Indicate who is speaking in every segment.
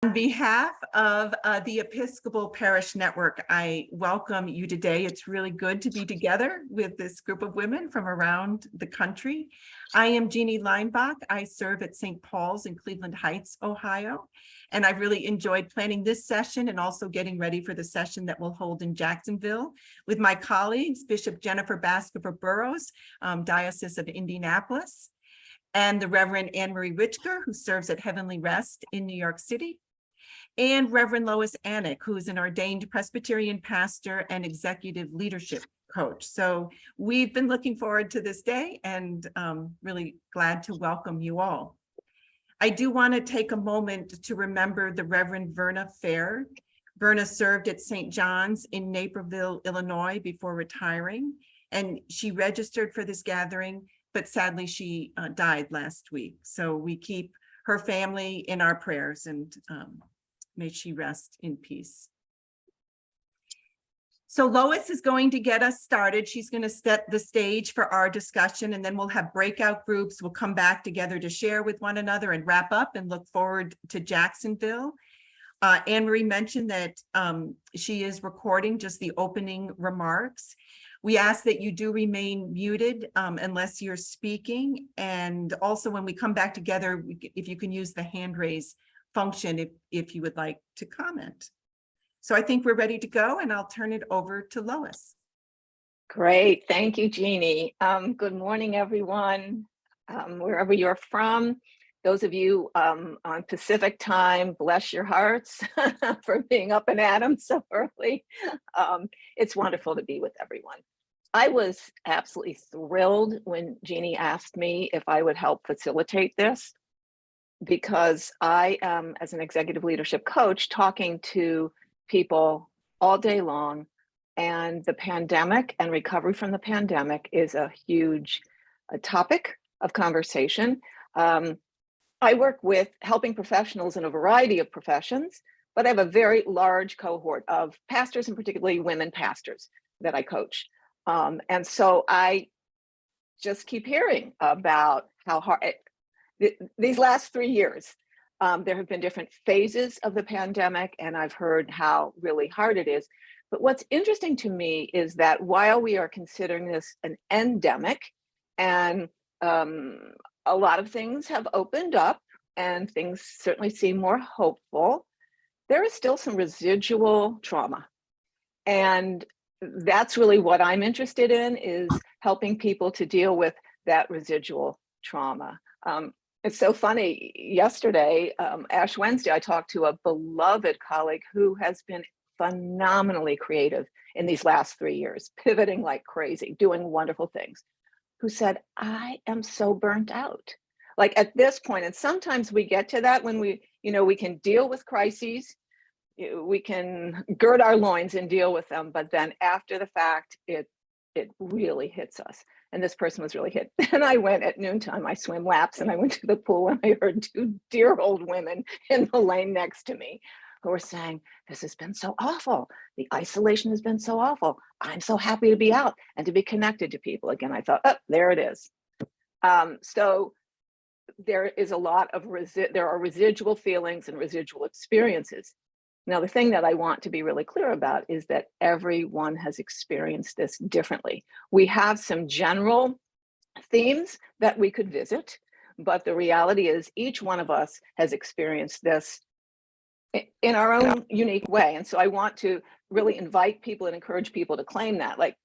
Speaker 1: On behalf of the Episcopal Parish Network, I welcome you today. It's really good to be together with this group of women from around the country. I am Jeanne Leinbach. I serve at St. Paul's in Cleveland Heights, Ohio, and I've really enjoyed planning this session and also getting ready for the session that we'll hold in Jacksonville with my colleagues, Bishop Jennifer Baskerville Burrows, Diocese of Indianapolis, and the Reverend Anne-Marie Witchger, who serves at Heavenly Rest in New York City, and Reverend Lois Annick, who is an ordained Presbyterian pastor and executive leadership coach. So we've been looking forward to this day and really glad to welcome you all. I do want to take a moment to remember the Reverend Verna Fair. Verna served at St. John's in Naperville, Illinois before retiring, and she registered for this gathering, but sadly she died last week. So we keep her family in our prayers, and may she rest in peace. So Lois is going to get us started. She's going to set the stage for our discussion, and then we'll have breakout groups. We'll come back together to share with one another and wrap up and look forward to Jacksonville. Anne-Marie mentioned that she is recording just the opening remarks. We ask that you do remain muted unless you're speaking. And also when we come back together, if you can use the hand raise function if you would like to comment. So I think we're ready to go, and I'll turn it over to Lois.
Speaker 2: Great, thank you, Jeanne. Good morning, everyone, wherever you're from. Those of you on Pacific time, bless your hearts for being up and at 'em so early. It's wonderful to be with everyone. I was absolutely thrilled when Jeanne asked me if I would help facilitate this, because I am, as an executive leadership coach, talking to people all day long, and the pandemic and recovery from the pandemic is a huge topic of conversation. I work with helping professionals in a variety of professions, but I have a very large cohort of pastors, and particularly women pastors, that I coach. And so I just keep hearing about how hard these last 3 years, there have been different phases of the pandemic, and I've heard how really hard it is. But what's interesting to me is that while we are considering this an endemic, and a lot of things have opened up and things certainly seem more hopeful, there is still some residual trauma. And that's really what I'm interested in, is helping people to deal with that residual trauma. It's so funny, yesterday, Ash Wednesday, I talked to a beloved colleague who has been phenomenally creative in these last 3 years, pivoting like crazy, doing wonderful things, who said, I am so burnt out. Like at this point, and sometimes we get to that when we can deal with crises, we can gird our loins and deal with them, but then after the fact, it really hits us. And this person was really hit. And I went at noontime, I swim laps, and I went to the pool, and I heard 2 dear old women in the lane next to me who were saying, this has been so awful. The isolation has been so awful. I'm so happy to be out and to be connected to people again. I thought, oh, there it is. So there is a lot of, there are residual feelings and residual experiences. Now, the thing that I want to be really clear about is that everyone has experienced this differently. We have some general themes that we could visit, but the reality is each one of us has experienced this in our own unique way. And so I want to really invite people and encourage people to claim that, like,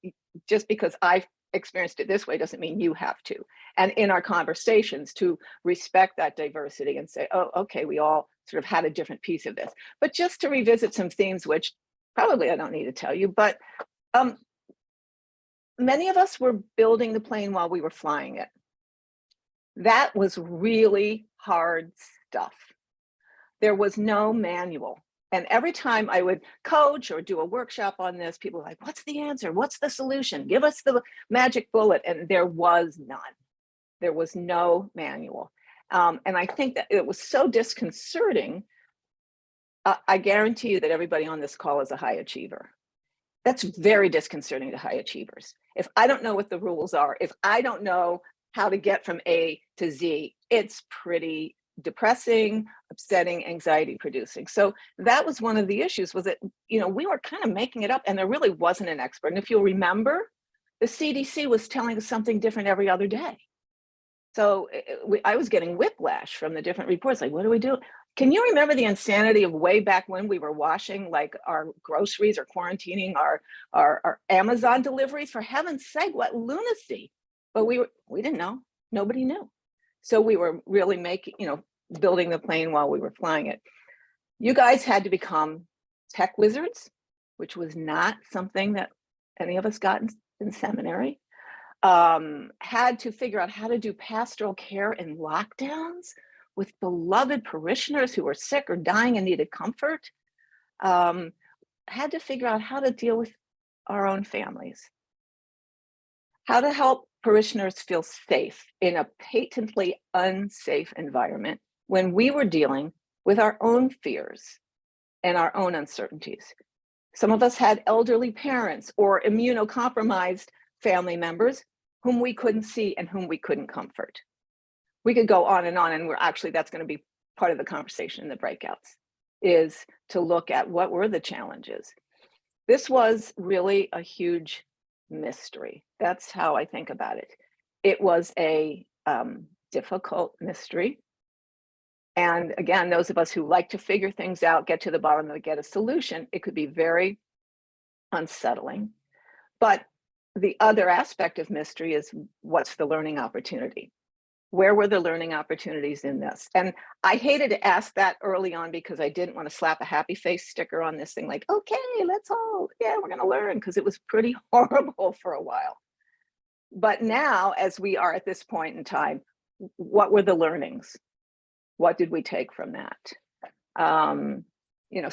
Speaker 2: just because I've experienced it this way doesn't mean you have to. And in our conversations, to respect that diversity and say, oh, okay, we all sort of had a different piece of this. But just to revisit some themes, which probably I don't need to tell you, but many of us were building the plane while we were flying it. That was really hard stuff. There was no manual. And every time I would coach or do a workshop on this, people were like, what's the answer? What's the solution? Give us the magic bullet. And there was none. There was no manual. And I think that it was so disconcerting. I guarantee you that everybody on this call is a high achiever. That's very disconcerting to high achievers. If I don't know what the rules are, if I don't know how to get from A to Z, it's pretty depressing, upsetting, anxiety producing. So that was one of the issues, was that, you know, we were kind of making it up and there really wasn't an expert. And if you'll remember, the CDC was telling us something different every other day. So I was getting whiplash from the different reports, like, what do we do? Can you remember the insanity of way back when we were washing like our groceries or quarantining our Amazon deliveries? For heaven's sake, what lunacy. But we didn't know, nobody knew. So we were really making, you know, building the plane while we were flying it. You guys had to become tech wizards, which was not something that any of us got in seminary. Had to figure out how to do pastoral care in lockdowns with beloved parishioners who were sick or dying and needed comfort. Had to figure out how to deal with our own families. How to help parishioners feel safe in a patently unsafe environment when we were dealing with our own fears and our own uncertainties. Some of us had elderly parents or immunocompromised family members whom we couldn't see and whom we couldn't comfort. We could go on, and that's going to be part of the conversation in the breakouts, is to look at what were the challenges. This was really a huge mystery. That's how I think about it. It was a difficult mystery. And again, those of us who like to figure things out, get to the bottom of it, get a solution, it could be very unsettling. But the other aspect of mystery is, what's the learning opportunity? Where were the learning opportunities in this? And I hated to ask that early on because I didn't want to slap a happy face sticker on this thing like, okay, let's all, yeah, we're going to learn, because it was pretty horrible for a while. But now, as we are at this point in time, what were the learnings? What did we take from that? You know,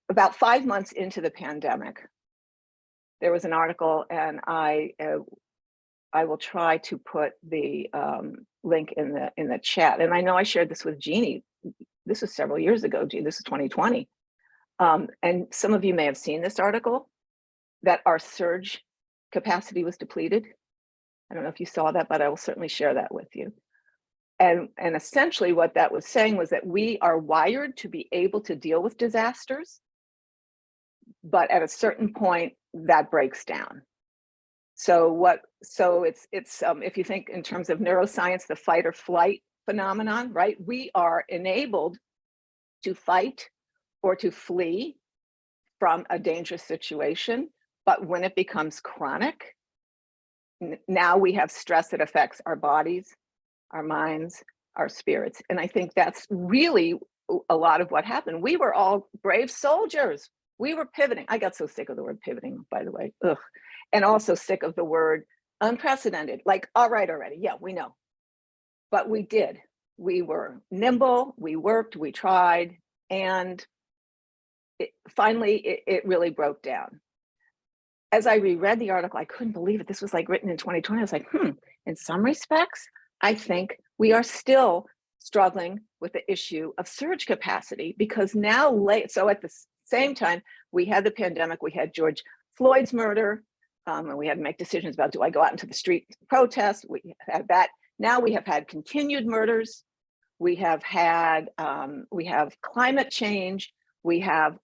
Speaker 2: about 5 months into the pandemic, there was an article, and I will try to put the link in the chat. And I know I shared this with Jeanne. This was several years ago. This is 2020. And some of you may have seen this article, that our surge capacity was depleted. I don't know if you saw that, but I will certainly share that with you. And essentially what that was saying was that we are wired to be able to deal with disasters, but at a certain point that breaks down. So it's if you think in terms of neuroscience, the fight or flight phenomenon, right? We are enabled to fight or to flee from a dangerous situation, but when it becomes chronic, now we have stress that affects our bodies, our minds, our spirits. And I think that's really a lot of what happened. We were all brave soldiers. We were pivoting. I got so sick of the word pivoting, by the way. Ugh. And also sick of the word unprecedented. Like, all right, already. Yeah, we know. But we did. We were nimble, we worked, we tried, and finally it really broke down. As I reread the article, I couldn't believe it. This was like written in 2020. I was like, in some respects, I think we are still struggling with the issue of surge capacity, because now so at the same time, we had the pandemic, we had George Floyd's murder, and we had to make decisions about, do I go out into the street to protest? We had that. Now we have had continued murders. We have had, we have climate change. We have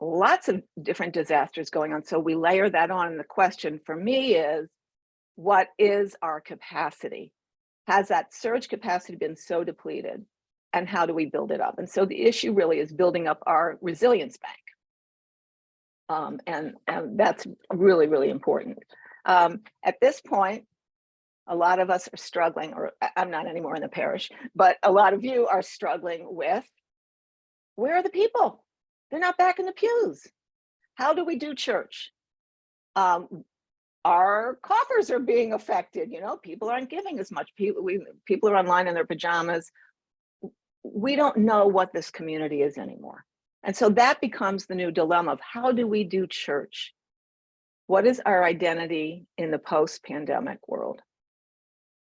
Speaker 2: lots of different disasters going on. So we layer that on. And the question for me is, what is our capacity? Has that surge capacity been so depleted? And how do we build it up? And so the issue really is building up our resilience bank. And that's really, really important. At this point, a lot of us are struggling, or I'm not anymore in the parish, but a lot of you are struggling with, where are the people? They're not back in the pews. How do we do church? Our coffers are being affected. You know, people aren't giving as much. People are online in their pajamas. We don't know what this community is anymore. And so that becomes the new dilemma of, how do we do church? What is our identity in the post-pandemic world?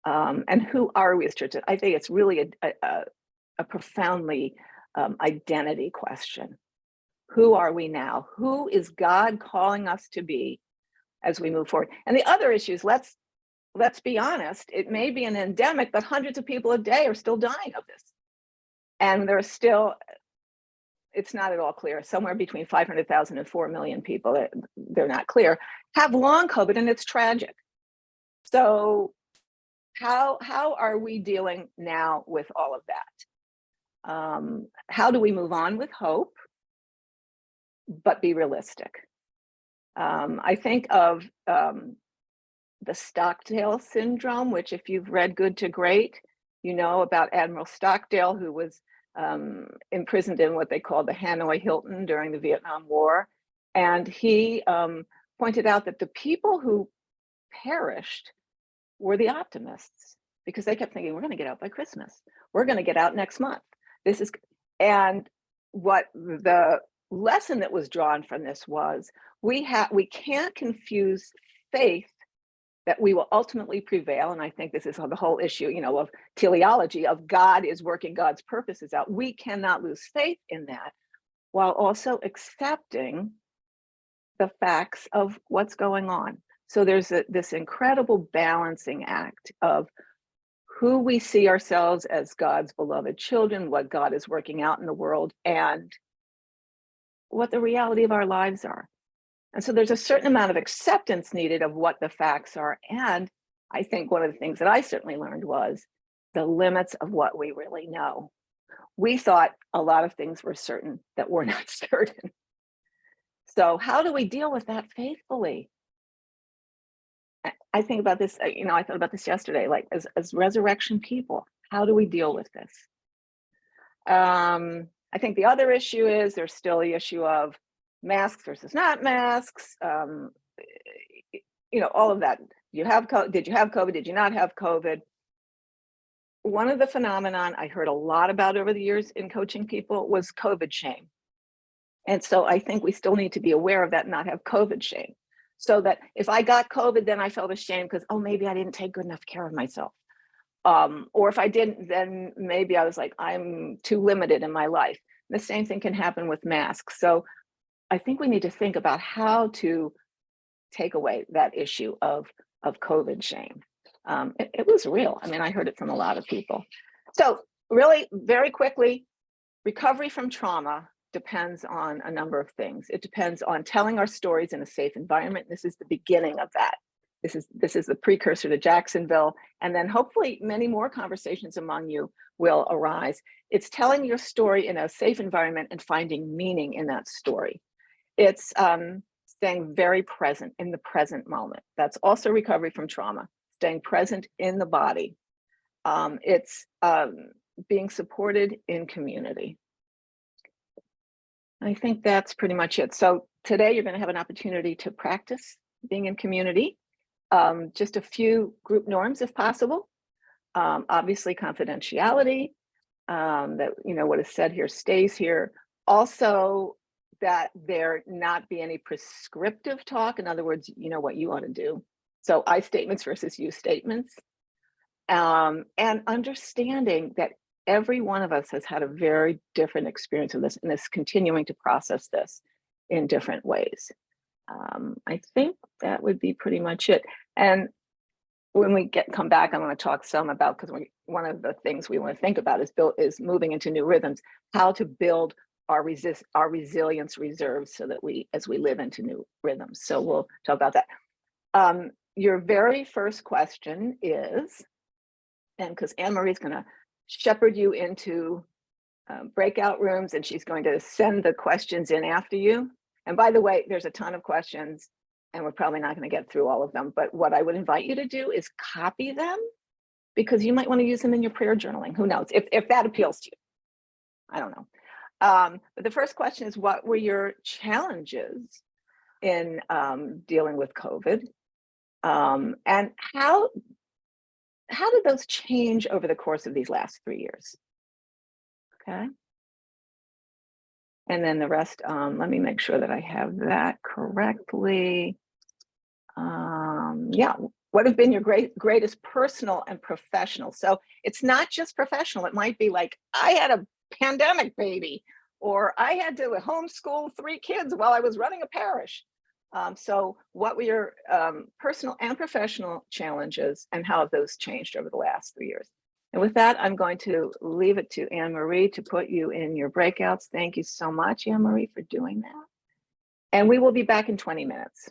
Speaker 2: And who are we as churches? I think it's really a profoundly identity question. Who are we now? Who is God calling us to be as we move forward? And the other issues, let's let's be honest, it may be an endemic, but hundreds of people a day are still dying of this. And there's still, it's not at all clear, somewhere between 500,000 and 4 million people, they're not clear, have long COVID, and it's tragic. So how are we dealing now with all of that? How do we move on with hope, but be realistic? I think of the Stockdale syndrome, which if you've read Good to Great, you know about Admiral Stockdale, who was imprisoned in what they called the Hanoi Hilton during the Vietnam War. And he pointed out that the people who perished were the optimists, because they kept thinking, we're going to get out by Christmas. We're going to get out next month. And what the lesson that was drawn from this was, we can't confuse faith that we will ultimately prevail. And I think this is the whole issue, of teleology, of God is working God's purposes out. We cannot lose faith in that, while also accepting the facts of what's going on. So there's this incredible balancing act of who we see ourselves as God's beloved children, what God is working out in the world, and what the reality of our lives are. And so there's a certain amount of acceptance needed of what the facts are. And I think one of the things that I certainly learned was the limits of what we really know. We thought a lot of things were certain that were not certain. So how do we deal with that faithfully? I think about this, I thought about this yesterday, like as resurrection people, how do we deal with this? I think the other issue is there's still the issue of masks versus not masks, all of that. Did you have COVID? Did you not have COVID? One of the phenomenon I heard a lot about over the years in coaching people was COVID shame. And so I think we still need to be aware of that and not have COVID shame. So that if I got COVID, then I felt ashamed because, maybe I didn't take good enough care of myself. Or if I didn't, then maybe I was like, I'm too limited in my life. The same thing can happen with masks. So I think we need to think about how to take away that issue of COVID shame. It was real. I heard it from a lot of people. So really, very quickly, recovery from trauma depends on a number of things. It depends on telling our stories in a safe environment. This is the beginning of that. This is the precursor to Jacksonville. And then hopefully many more conversations among you will arise. It's telling your story in a safe environment and finding meaning in that story. It's staying very present in the present moment. That's also recovery from trauma, staying present in the body. It's being supported in community. I think that's pretty much it. So today you're going to have an opportunity to practice being in community. Just a few group norms if possible. Obviously confidentiality, that what is said here stays here. Also, that there not be any prescriptive talk. In other words, what you ought to do. So I statements versus you statements. And understanding that every one of us has had a very different experience of this and is continuing to process this in different ways. I think that would be pretty much it. And when we come back, I'm going to talk some about, because one of the things we want to think about is moving into new rhythms, how to build our resilience reserves so that as we live into new rhythms. So we'll talk about that. Your very first question is, and because Anne-Marie's going to shepherd you into breakout rooms, and she's going to send the questions in after you. And by the way, there's a ton of questions, and we're probably not going to get through all of them. But what I would invite you to do is copy them, because you might want to use them in your prayer journaling. Who knows if that appeals to you? I don't know. But the first question is, what were your challenges in dealing with COVID? And how did those change over the course of these last 3 years? Okay. And then the rest, let me make sure that I have that correctly. Yeah, what have been your greatest personal and professional? So it's not just professional. It might be like, I had a pandemic baby, or I had to homeschool 3 kids while I was running a parish. So what were your personal and professional challenges, and how have those changed over the last 3 years? And with that, I'm going to leave it to Anne Marie to put you in your breakouts. Thank you so much, Anne Marie, for doing that. And we will be back in 20 minutes.